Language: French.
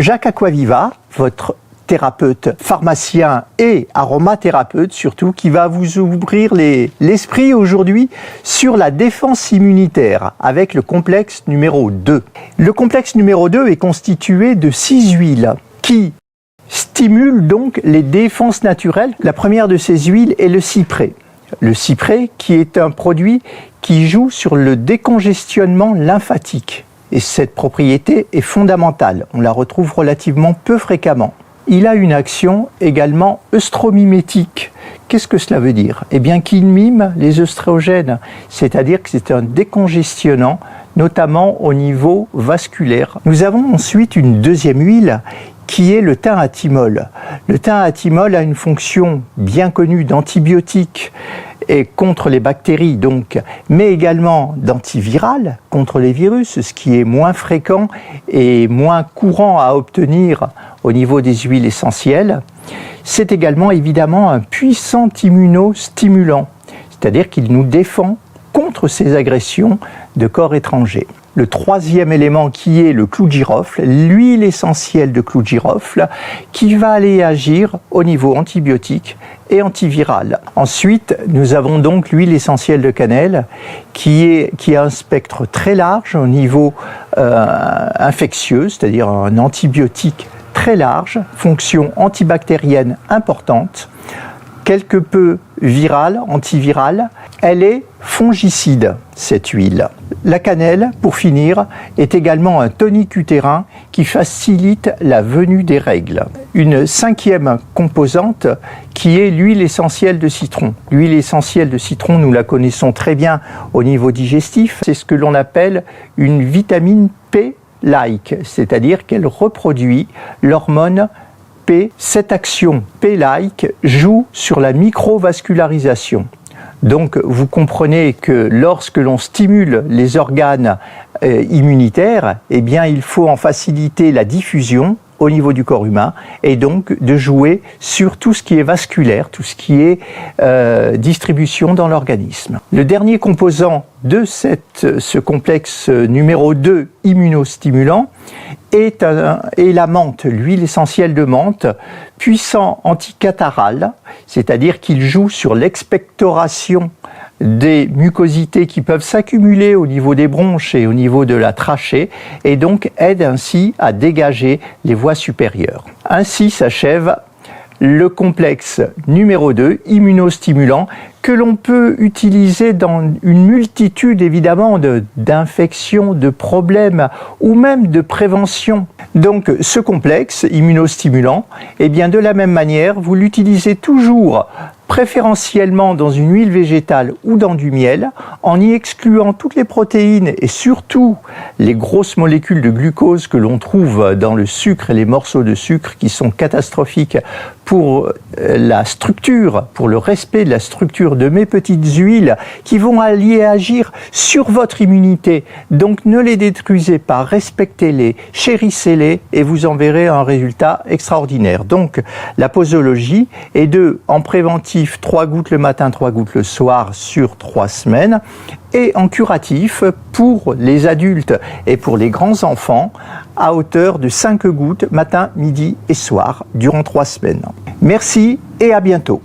Jacques Acquaviva, votre thérapeute, pharmacien et aromathérapeute surtout, qui va vous ouvrir l'esprit aujourd'hui sur la défense immunitaire avec le complexe numéro 2. Le complexe numéro 2 est constitué de 6 huiles qui stimulent donc les défenses naturelles. La première de ces huiles est le cyprès. Le cyprès qui est un produit qui joue sur le décongestionnement lymphatique. Et cette propriété est fondamentale. On la retrouve relativement peu fréquemment. Il a une action également œstromimétique. Qu'est-ce que cela veut dire? Eh bien qu'il mime les œstrogènes, c'est-à-dire que c'est un décongestionnant, notamment au niveau vasculaire. Nous avons ensuite une deuxième huile qui est le thym à thymol. Le thym à thymol a une fonction bien connue d'antibiotique et contre les bactéries, donc, mais également d'antiviral contre les virus, ce qui est moins fréquent et moins courant à obtenir au niveau des huiles essentielles. C'est également évidemment un puissant immunostimulant, c'est-à-dire qu'il nous défend contre ces agressions de corps étrangers. Le troisième élément qui est le clou de girofle, l'huile essentielle de clou de girofle, qui va aller agir au niveau antibiotique et antiviral. Ensuite, nous avons donc l'huile essentielle de cannelle qui a un spectre très large au niveau infectieux, c'est-à-dire un antibiotique très large, fonction antibactérienne importante, quelque peu virale, antivirale. Elle est fongicide, cette huile. La cannelle, pour finir, est également un tonique utérin qui facilite la venue des règles. Une cinquième composante qui est l'huile essentielle de citron. L'huile essentielle de citron, nous la connaissons très bien au niveau digestif. C'est ce que l'on appelle une vitamine P-like, c'est-à-dire qu'elle reproduit l'hormone P. Cette action P-like joue sur la microvascularisation. Donc vous comprenez que lorsque l'on stimule les organes immunitaires, eh bien il faut en faciliter la diffusion au niveau du corps humain et donc de jouer sur tout ce qui est vasculaire, tout ce qui est distribution dans l'organisme. Le dernier composant de ce complexe numéro 2 immunostimulant est la menthe, l'huile essentielle de menthe, puissant anticataral, c'est-à-dire qu'il joue sur l'expectoration des mucosités qui peuvent s'accumuler au niveau des bronches et au niveau de la trachée et donc aide ainsi à dégager les voies supérieures. Ainsi s'achève le complexe numéro 2, immunostimulant, que l'on peut utiliser dans une multitude évidemment d'infections, de problèmes ou même de prévention. Donc ce complexe immunostimulant, eh bien de la même manière, vous l'utilisez toujours préférentiellement dans une huile végétale ou dans du miel, en y excluant toutes les protéines et surtout les grosses molécules de glucose que l'on trouve dans le sucre et les morceaux de sucre qui sont catastrophiques pour la structure, pour le respect de la structure de mes petites huiles qui vont aller agir sur votre immunité. Donc ne les détruisez pas, respectez-les, chérissez-les et vous en verrez un résultat extraordinaire. Donc la posologie est en préventif 3 gouttes le matin, 3 gouttes le soir sur 3 semaines et en curatif pour les adultes et pour les grands enfants à hauteur de 5 gouttes matin, midi et soir durant 3 semaines. Merci et à bientôt.